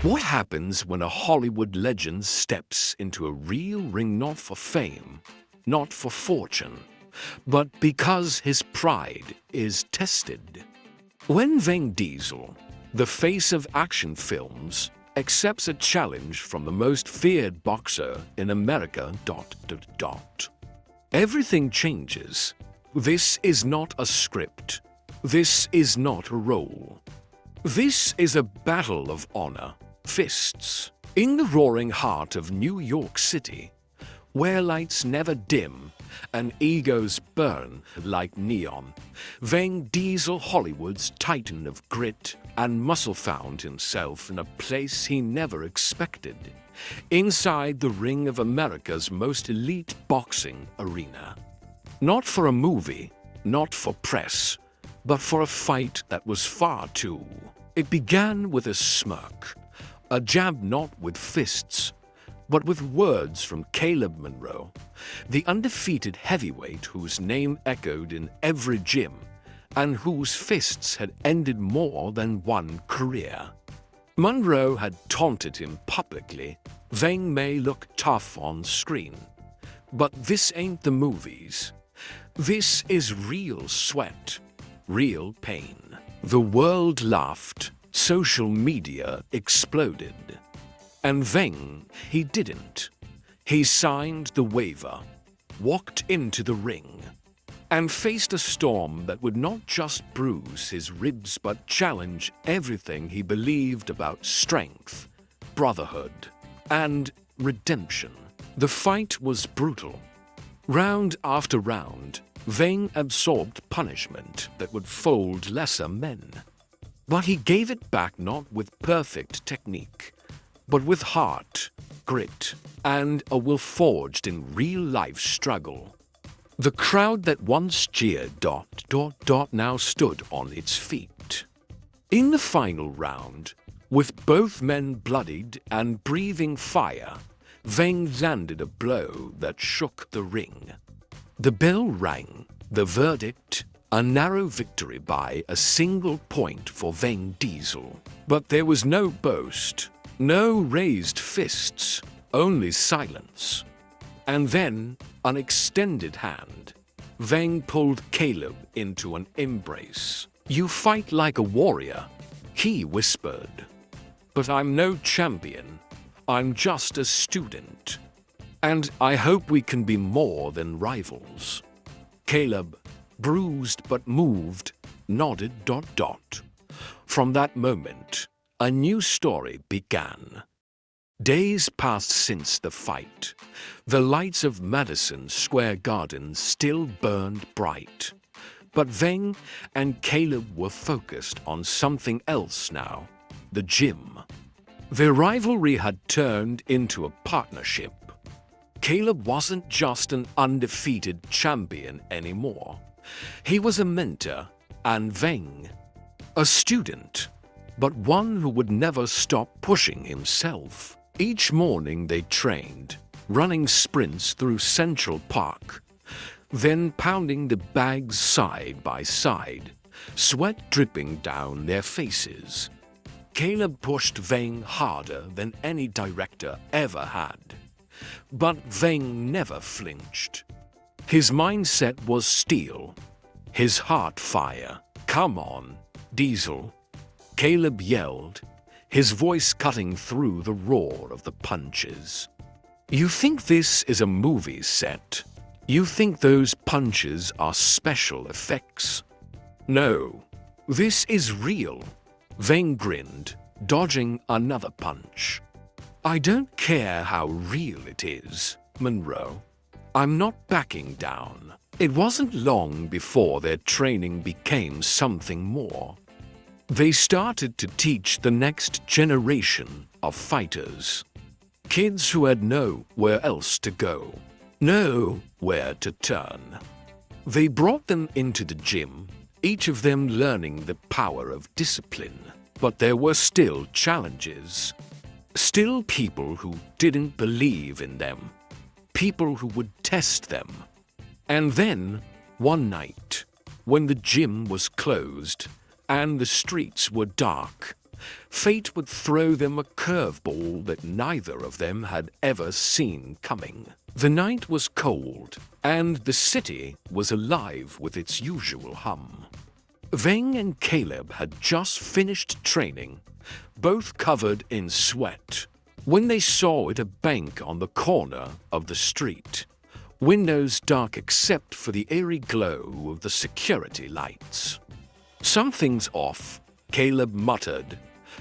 What happens when a Hollywood legend steps into a real ring not for fame, not for fortune, but because his pride is tested? When Vin Diesel, the face of action films, accepts a challenge from the most feared boxer in America, ... Everything changes. This is not a script. This is not a role. This is a battle of honor, fists, in the roaring heart of New York City, where lights never dim and egos burn like neon. Vin Diesel, Hollywood's titan of grit and muscle, found himself in a place he never expected, inside the ring of America's most elite boxing arena. Not for a movie, not for press, but for a fight that was far too. It began with a smirk, a jab not with fists, but with words from Caleb Monroe, the undefeated heavyweight whose name echoed in every gym and whose fists had ended more than one career. Monroe had taunted him publicly. Vin may look tough on screen, but this ain't the movies. This is real sweat, real pain. The world laughed, social media exploded. And Vin, he didn't. He signed the waiver, walked into the ring, and faced a storm that would not just bruise his ribs but challenge everything he believed about strength, brotherhood, and redemption. The fight was brutal. Round after round, Vin absorbed punishment that would fold lesser men. But he gave it back not with perfect technique, but with heart, grit, and a will forged in real-life struggle. The crowd that once cheered ... now stood on its feet. In the final round, with both men bloodied and breathing fire, Vin landed a blow that shook the ring. The bell rang, the verdict, a narrow victory by a single point for Vin Diesel. But there was no boast, no raised fists, only silence. And then, an extended hand. Vin pulled Caleb into an embrace. "You fight like a warrior," he whispered. "But I'm no champion. I'm just a student. And I hope we can be more than rivals." Caleb, bruised but moved, nodded ... From that moment, a new story began. Days passed since the fight. The lights of Madison Square Garden still burned bright. But Vin and Caleb were focused on something else now: the gym. Their rivalry had turned into a partnership. Caleb wasn't just an undefeated champion anymore. He was a mentor, and Vin, a student, but one who would never stop pushing himself. Each morning they trained, running sprints through Central Park, then pounding the bags side by side, sweat dripping down their faces. Caleb pushed Vin harder than any director ever had. But Vin never flinched. His mindset was steel, his heart fire. "Come on, Diesel," Caleb yelled, his voice cutting through the roar of the punches. "You think this is a movie set? You think those punches are special effects? No, this is real." Vin grinned, dodging another punch. "I don't care how real it is, Monroe. I'm not backing down." It wasn't long before their training became something more. They started to teach the next generation of fighters. Kids who had nowhere else to go, nowhere to turn. They brought them into the gym, each of them learning the power of discipline. But there were still challenges. Still people who didn't believe in them. People who would test them. And then, one night, when the gym was closed and the streets were dark, Fate would throw them a curveball that neither of them had ever seen coming. The night was cold, and the city was alive with its usual hum. Veng and Caleb had just finished training, both covered in sweat, when they saw it a bank on the corner of the street, windows dark except for the eerie glow of the security lights. "Something's off," Caleb muttered.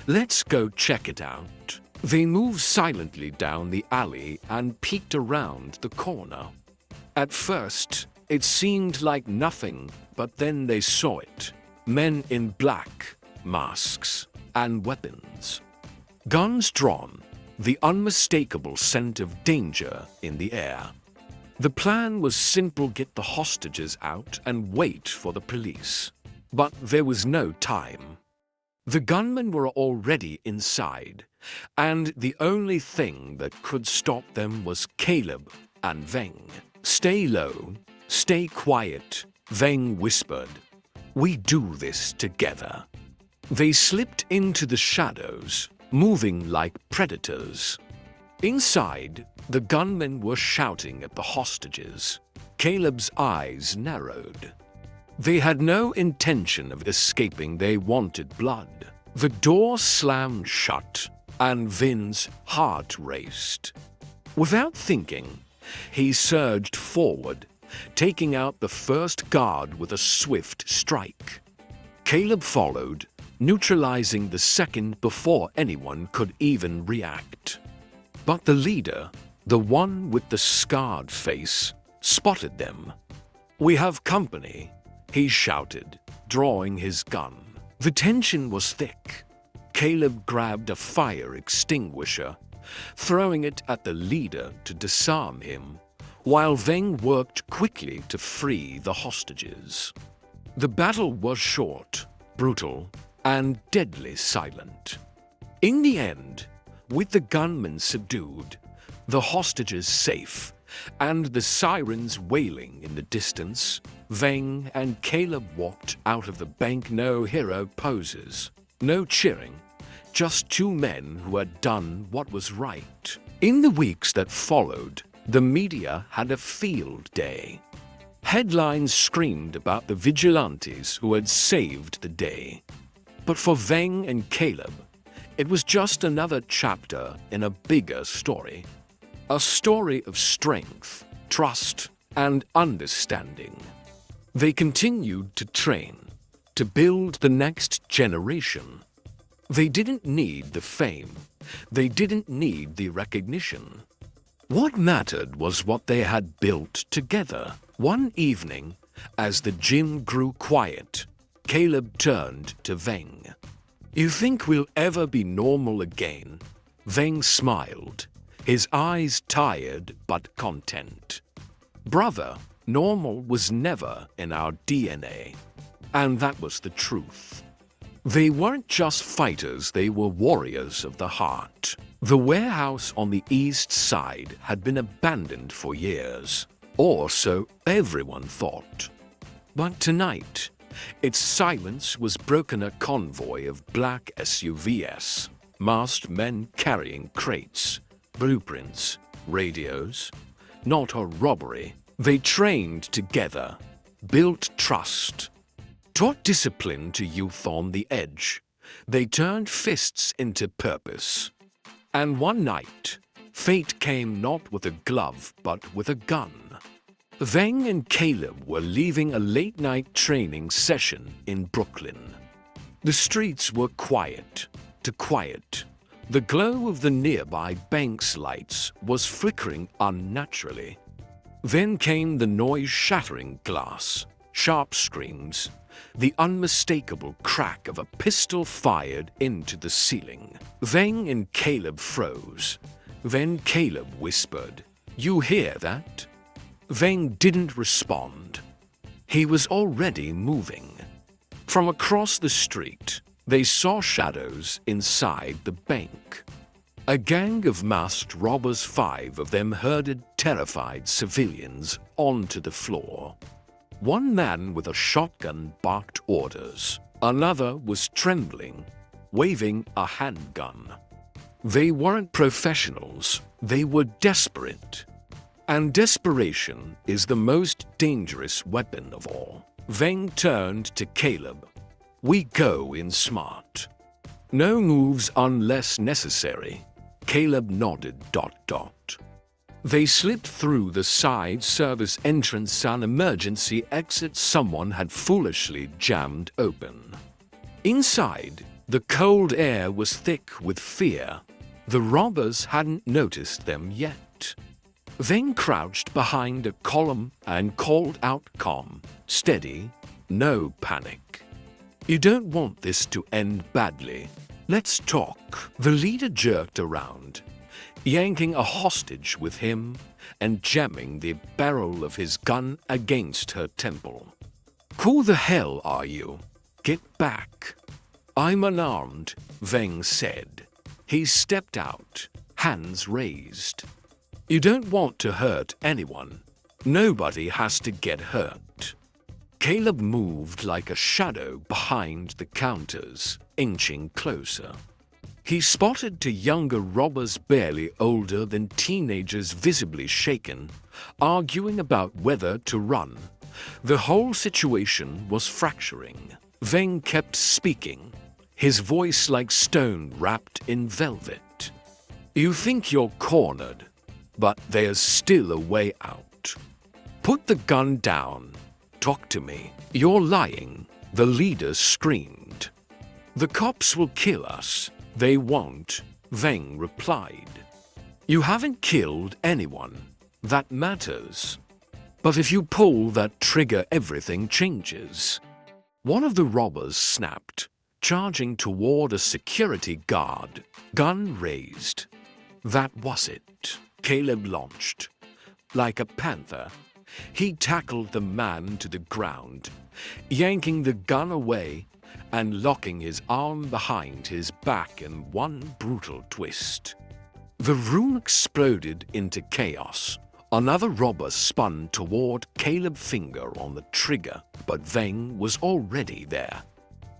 "Let's go check it out." They moved silently down the alley and peeked around the corner. At first, it seemed like nothing, but then they saw it. Men in black, masks, and weapons. Guns drawn, the unmistakable scent of danger in the air. The plan was simple: get the hostages out and wait for the police. But there was no time. The gunmen were already inside, and the only thing that could stop them was Caleb and Veng. "Stay low, stay quiet," Veng whispered. "We do this together." They slipped into the shadows, moving like predators. Inside, the gunmen were shouting at the hostages. Caleb's eyes narrowed. They had no intention of escaping. They wanted blood. The door slammed shut, and Vin's heart raced. Without thinking, he surged forward, taking out the first guard with a swift strike. Caleb followed, neutralizing the second before anyone could even react. But the leader, the one with the scarred face, spotted them. "We have company," he shouted, drawing his gun. The tension was thick. Caleb grabbed a fire extinguisher, throwing it at the leader to disarm him, while Veng worked quickly to free the hostages. The battle was short, brutal, and deadly silent. In the end, with the gunmen subdued, the hostages safe, and the sirens wailing in the distance, Veng and Caleb walked out of the bank. No hero poses, no cheering, just two men who had done what was right. In the weeks that followed, the media had a field day. Headlines screamed about the vigilantes who had saved the day. But for Veng and Caleb, it was just another chapter in a bigger story. A story of strength, trust, and understanding. They continued to train, to build the next generation. They didn't need the fame. They didn't need the recognition. What mattered was what they had built together. One evening, as the gym grew quiet, Caleb turned to Veng. "You think we'll ever be normal again?" Veng smiled, his eyes tired but content. "Brother, normal was never in our DNA." And that was the truth. They weren't just fighters, they were warriors of the heart. The warehouse on the east side had been abandoned for years, or so everyone thought. But tonight, its silence was broken. A convoy of black SUVs, masked men carrying crates, blueprints, radios. Not a robbery. They trained together, built trust, taught discipline to youth on the edge. They turned fists into purpose. And one night, fate came not with a glove, but with a gun. Veng and Caleb were leaving a late-night training session in Brooklyn. The streets were quiet, too quiet. The glow of the nearby bank's lights was flickering unnaturally. Then came the noise-shattering glass, sharp screams, the unmistakable crack of a pistol fired into the ceiling. Veng and Caleb froze. Then Caleb whispered, "You hear that?" Veng didn't respond. He was already moving. From across the street, they saw shadows inside the bank. A gang of masked robbers, 5 of them, herded terrified civilians onto the floor. One man with a shotgun barked orders. Another was trembling, waving a handgun. They weren't professionals, they were desperate. And desperation is the most dangerous weapon of all. Veng turned to Caleb. We go in smart. No moves unless necessary. Caleb nodded. They slipped through the side service entrance and emergency exit someone had foolishly jammed open. Inside, the cold air was thick with fear. The robbers hadn't noticed them yet. Veng crouched behind a column and called out calm, steady, no panic. You don't want this to end badly. Let's talk. The leader jerked around, yanking a hostage with him and jamming the barrel of his gun against her temple. Who the hell are you? Get back. I'm unarmed, Veng said. He stepped out, hands raised. You don't want to hurt anyone. Nobody has to get hurt. Caleb moved like a shadow behind the counters, inching closer. He spotted two younger robbers barely older than teenagers, visibly shaken, arguing about whether to run. The whole situation was fracturing. Veng kept speaking, his voice like stone wrapped in velvet. You think you're cornered, but there's still a way out. Put the gun down. Talk to me. You're lying, the leader screamed. The cops will kill us. They won't, Veng replied. You haven't killed anyone. That matters. But if you pull that trigger, everything changes. One of the robbers snapped, charging toward a security guard, gun raised. That was it. Caleb launched. Like a panther, he tackled the man to the ground, yanking the gun away and locking his arm behind his back in one brutal twist. The room exploded into chaos. Another robber spun toward Caleb, finger on the trigger, but Veng was already there.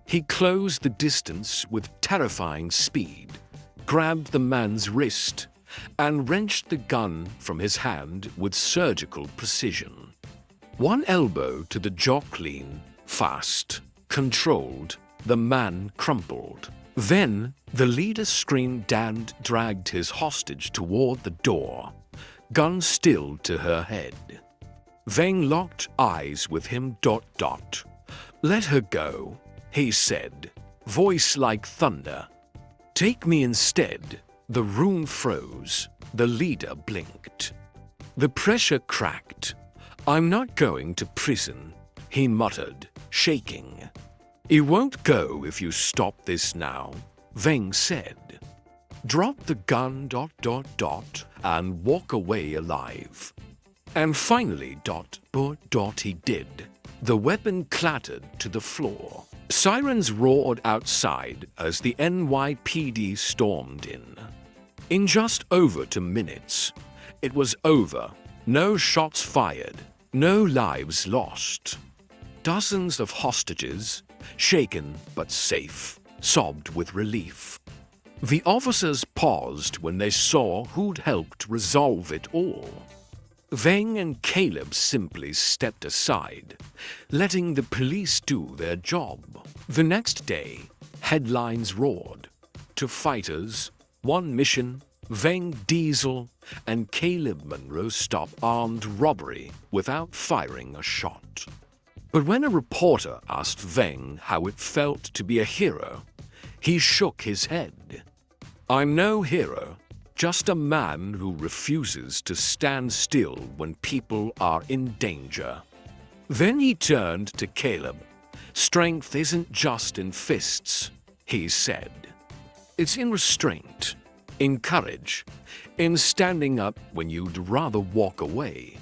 He closed the distance with terrifying speed, grabbed the man's wrist, and wrenched the gun from his hand with surgical precision. One elbow to the jaw, clean, fast, controlled. The man crumpled. Then the leader screamed and dragged his hostage toward the door, gun still to her head. Veng locked eyes with him. Let her go, he said, voice like thunder. Take me instead. The room froze. The leader blinked. The pressure cracked. I'm not going to prison, he muttered, shaking. You won't go if you stop this now, Veng said. Drop the gun. And walk away alive. And finally, he did. The weapon clattered to the floor. Sirens roared outside as the NYPD stormed in. In just over 2 minutes, it was over. No shots fired, no lives lost. Dozens of hostages, shaken but safe, sobbed with relief. The officers paused when they saw who'd helped resolve it all. Veng and Caleb simply stepped aside, letting the police do their job. The next day, headlines roared. To fighters, one mission, Veng Diesel and Caleb Monroe stop armed robbery without firing a shot. But when a reporter asked Veng how it felt to be a hero, he shook his head. I'm no hero, just a man who refuses to stand still when people are in danger. Then he turned to Caleb. Strength isn't just in fists, he said. It's in restraint, in courage, in standing up when you'd rather walk away.